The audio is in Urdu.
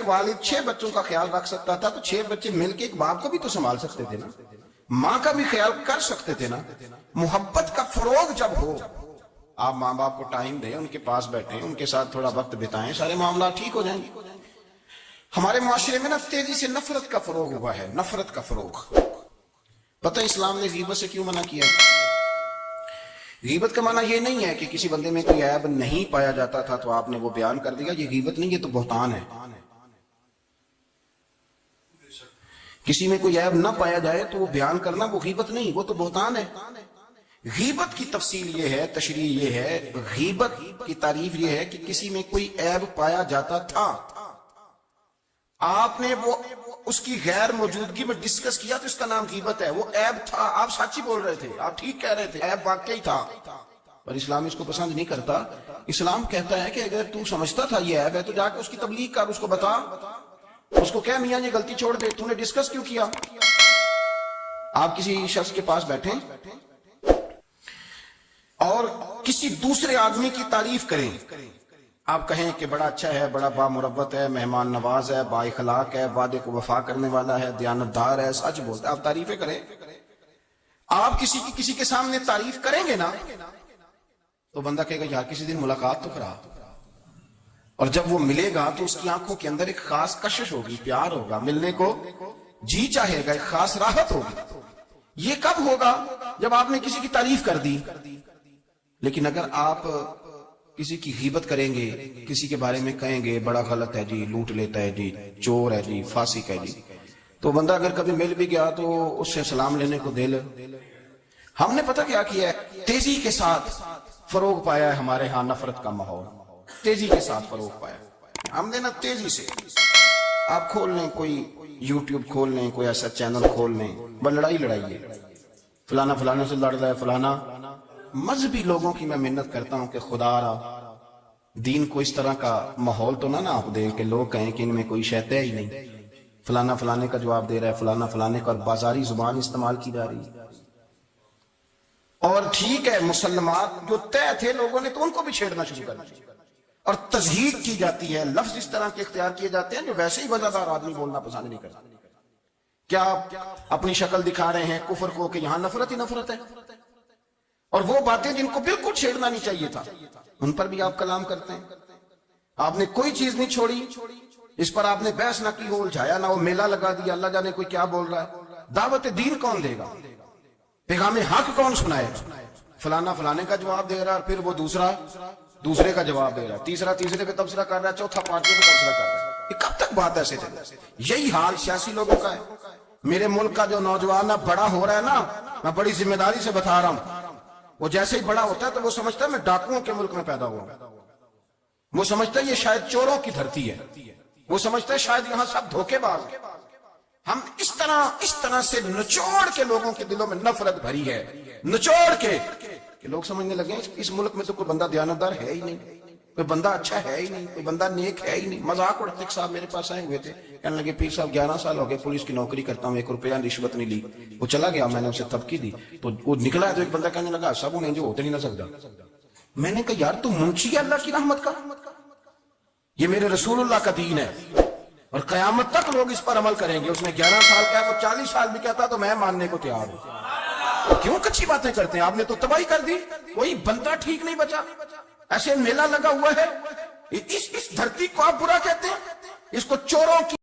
والد 6 بچوں کا خیال رکھ سکتا تھا تو 6 بچے مل کے ایک باپ کو بھی تو سنبھال سکتے تھے نا، ماں کا بھی خیال کر سکتے تھے نا۔ محبت کا فروغ جب ہو، آپ ماں باپ کو ٹائم دیں، ان کے پاس بیٹھیں، ان کے ساتھ تھوڑا وقت بتائیں، سارے معاملات ٹھیک ہو جائیں گے۔ ہمارے معاشرے میں نا تیزی سے نفرت کا فروغ ہوا ہے، نفرت کا فروغ۔ پتہ اسلام نے غیبت سے کیوں منع کیا؟ غیبت کا معنی یہ نہیں ہے کہ کسی بندے میں کوئی عیب نہیں پایا جاتا تھا تو آپ نے وہ بیان کر دیا، یہ غیبت نہیں، یہ تو بہتان ہے۔ کسی میں کوئی عیب نہ پایا جائے تو وہ بیان کرنا وہ غیبت نہیں، وہ تو بہتان ہے۔ غیبت کی تفصیل یہ ہے، تشریح یہ ہے، غیبت کی تعریف یہ ہے کہ کسی میں کوئی عیب پایا جاتا تھا، آپ نے وہ اس کی غیر موجودگی میں ڈسکس کیا تو اس کا نام غیبت ہے۔ وہ عیب تھا، آپ سچ ہی بول رہے تھے، آپ ٹھیک کہہ رہے تھے، عیب واقعی تھا، پر اسلام اس کو پسند نہیں کرتا۔ اسلام کہتا ہے کہ اگر تو سمجھتا تھا یہ عیب ہے تو جا کے اس کی تبلیغ کر، اس کو بتا، اس کو کہہ میاں یہ غلطی چھوڑ دے، تو نے ڈسکس کیوں کیا؟ آپ کسی شخص کے پاس بیٹھیں اور کسی دوسرے آدمی کی تعریف کریں، آپ کہیں کہ بڑا اچھا ہے، بڑا بامروت ہے، مہمان نواز ہے، با اخلاق ہے، وعدے کو وفا کرنے والا ہے، دیانتدار ہے، سچ بولتا ہے، آپ تعریفیں کریں۔ آپ کسی کے سامنے تعریف کریں گے نا تو بندہ کہے گا یار کسی دن ملاقات تو کرا، اور جب وہ ملے گا تو اس کی آنکھوں کے اندر ایک خاص کشش ہوگی، پیار ہوگا، ملنے کو جی چاہے گا، ایک خاص راحت ہوگی۔ یہ کب ہوگا؟ جب آپ نے کسی کی تعریف کر دی۔ لیکن اگر آپ کسی کی غیبت کریں گے، کسی کے بارے میں کہیں گے بڑا غلط ہے جی، لوٹ لیتا ہے جی، چور ہے جی، فاسق ہے جی، تو بندہ اگر کبھی مل بھی گیا تو اس سے سلام لینے کو دل۔ ہم نے پتہ کیا کیا ہے؟ تیزی کے ساتھ فروغ پایا ہے ہمارے ہاں نفرت کا ماحول، تیزی کے ساتھ فروغ پایا ہم نے نا، تیزی سے۔ آپ کھول لیں، کوئی یوٹیوب کھول لیں، کوئی ایسا چینل کھول لیں، بس لڑائی ہے، فلانا فلانے سے لڑ رہا ہے، فلانا۔ مذہبی لوگوں کی میں منت کرتا ہوں کہ خدا را دین کو اس طرح کا ماحول تو نہ آپ دیں کہ لوگ کہیں کہ ان میں کوئی شے ہے ہی نہیں، فلانا فلانے کا جواب دے رہا ہے، فلانا فلانے کا، اور بازاری زبان استعمال کی جا رہی ہے۔ اور ٹھیک ہے، مسلمات جو طے تھے لوگوں نے تو ان کو بھی چھیڑنا شروع کر دیا، اور تزہید کی جاتی ہے، لفظ اس طرح کے اختیار کیے جاتے ہیں جو ویسے ہی وجہ دار آدمی بولنا پسند نہیں کرتا۔ کیا آپ اپنی شکل دکھا رہے ہیں کفر کو کہ یہاں نفرت ہی نفرت ہے، اور وہ باتیں جن کو بالکل چھیڑنا نہیں چاہیے تھا ان پر بھی آپ کلام کرتے ہیں۔ آپ نے کوئی چیز نہیں چھوڑی، اس پر آپ نے بحث نہ کی، ہو الجھایا نہ، وہ میلہ لگا دیا، اللہ جانے کوئی کیا بول رہا ہے۔ دعوت دین کون دے گا؟ پیغام حق کون سنائے گا؟ فلانا فلانے کا جواب دے رہا ہے، پھر وہ دوسرے کا جواب دے رہا ہے، تیسرا تیسرے پہ تبصرہ کر رہا ہے، چوتھا پانچویں پہ تبصرہ کر رہا ہے۔ یہ کب تک بات ایسے چلے؟ یہی حال سیاسی لوگوں کا ہے۔ میرے ملک کا جو نوجوان بڑا ہو رہا ہے نا، میں بڑی ذمہ داری سے بتا رہا ہوں، وہ جیسے ہی بڑا ہوتا ہے تو وہ سمجھتا ہے میں ڈاکوؤں کے ملک میں پیدا ہوا، وہ سمجھتا ہے یہ شاید چوروں کی دھرتی ہے، وہ سمجھتا ہے شاید یہاں سب دھوکے باز ہیں۔ ہم اس طرح سے نچوڑ کے لوگوں کے دلوں میں نفرت بھری ہے، نچوڑ کے کہ لوگ سمجھنے لگے اس ملک میں تو کوئی بندہ دیانتدار ہے ہی نہیں، کوئی بندہ اچھا ہے ہی نہیں، کوئی بندہ نیک ہے ہی نہیں۔ مذاق اڑاتے ایک صاحب میرے پاس آئے ہوئے تھے، کہنے لگے پیر صاحب 11 سال ہو گئے پولیس کی نوکری کرتا ہوں، 1 روپیہ رشوت نہیں لی۔ وہ چلا گیا، میں نے اسے تبکی دی تو وہ نکلا ہے، تو ایک بندہ کہنے لگا سب انہیں جو ہوتے نہیں نہ سکتا۔ میں نے کہا یار تم منشی ہے اللہ کی رحمت کا، یہ میرے رسول اللہ کا دین ہے، اور قیامت تک لوگ اس پر عمل کریں گے۔ اس نے 11 سال کہا، وہ 40 سال بھی کہتا تو میں ماننے کو تیار ہوں۔ کیوں کچھی باتیں کرتے ہیں؟ آپ نے تو تباہی کر دی، کوئی بندہ ٹھیک نہیں بچا۔ ایسے میلہ لگا ہوا ہے، اس دھرتی کو آپ برا کہتے ہیں، اس کو چوروں کی